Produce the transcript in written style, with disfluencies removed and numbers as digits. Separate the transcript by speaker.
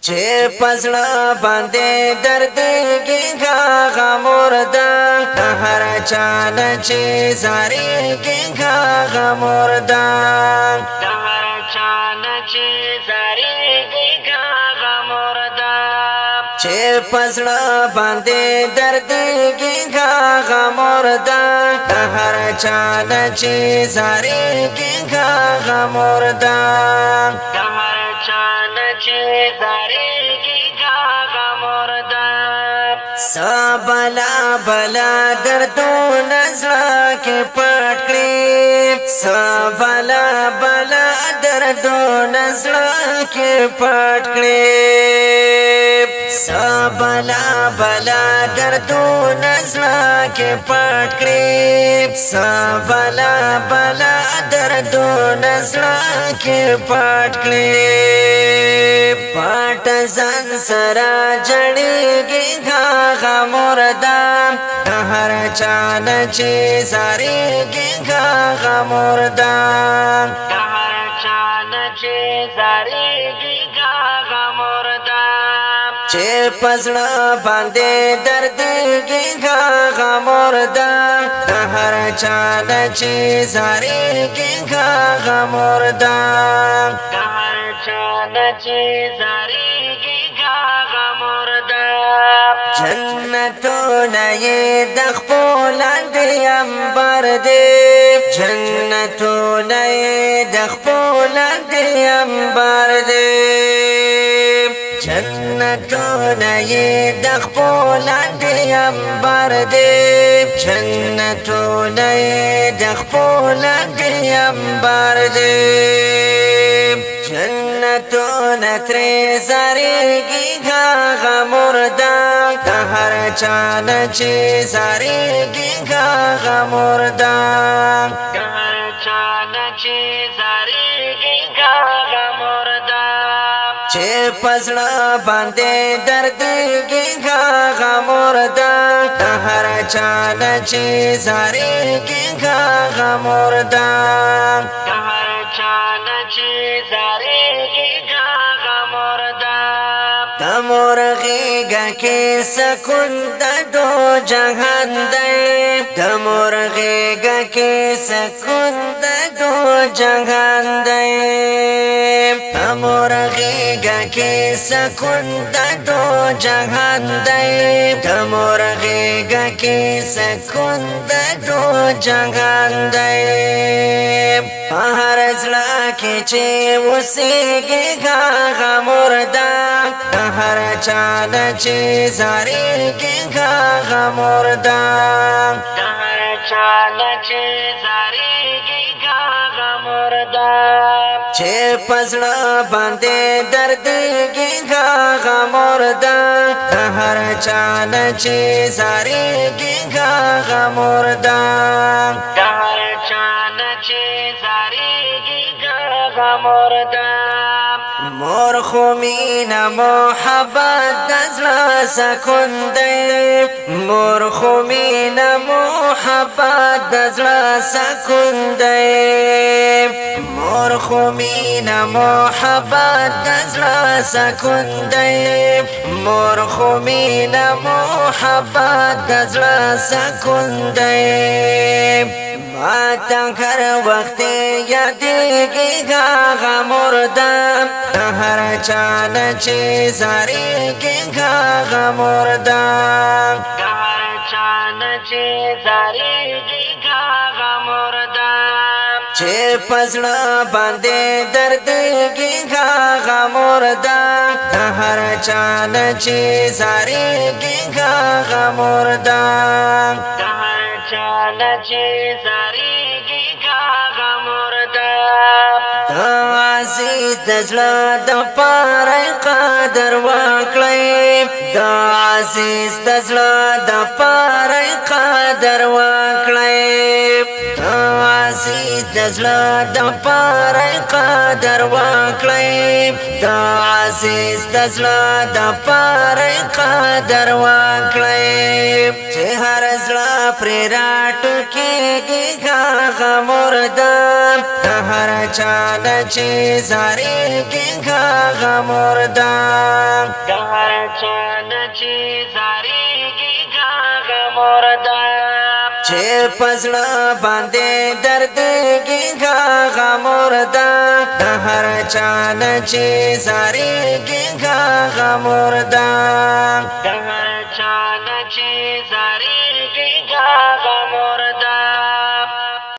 Speaker 1: چه پسلا باندې درد کې غا مردا هر چان چې زاري کې غا مردا هر چان چې زاري کې غا مردا چه پسلا باندې درد کې غا مردا هر چان چې زاري کې غا مردا هر چان چې زاري کې غا مردا سبلا بلا دردون زړه کې پټ کړې سبلا بلا دردون زړه کې پټ کړې سبلا بلا دردون زړه کې پټ کړې سبلا بلا دردون زړه کې پټ کړې پټ ځان سره جړېږي غا مردا هر چان چې زاريږي غا مردا هر چان چې زاريږي غا مردا چې پسړه باندې دردېږي غا مردا هر چان چې زاريږي غا مردا هر چان چې زاريږي غا مردا جنتونه د خپل انبار دي جنتونه د خپل انبار دي جنتونه د خپل انبار دي جنتونه د خپل انبار دي جنتونه تر زاريږي غا مردا هر چان چې زاريږي غا مردا هر چان چې زاريږي غا مردا چې پسړه باندې دردېږي غا مردا هر چان چې زاريږي غا مردا هر چان چې زاريږي غا مردا دمرغیگا کی سکون دو جهان دی دمرغیگا کی سکون دو جهان دی دمرغیگا کی سکون دو جهان دی دمرغیگا کی سکون دو جهان دی هر زړه کې چې اوسېږي غا مردا هر چان چې زاريږي غا مردا هر چان چې زاريږي غا مردا چې پسړه باندې دردېږي غا مردا هر چان چې زاريږي غا مردا هر چان چې زاريږي غا مردا مور خو مینا محبت دزلا سکون دی مور خو مینا محبت دزلا سکون دی مور خو مینا محبت دزلا سکون دی مور خو مینا محبت دزلا سکون دی ماتا هر وقت یادېږي غا مردا هر چان چې زاريږي غا مردا هر چان چې زاريږي غا مردا چې پسړه باندې دردېږي غا مردا هر چان چې زاريږي غا مردا هر چان چې زاريږي غا مردا عزیز دزړه د پاره قدر وکړئ د عزیز دزړه د پاره قدر وکړئ عزیز دزړه د پاره قدر وکړئ د عزیز دزړه د پاره قدر وکړئ چې هر زړه پر راټو کېږي غا مردا هر چان چې زاريږي غا مردا چې زاریږي هغه مرده چې پزړه باندې دردېږي هغه مرده د هر چا نه چې زاریږي هغه مرده د هر چا نه چې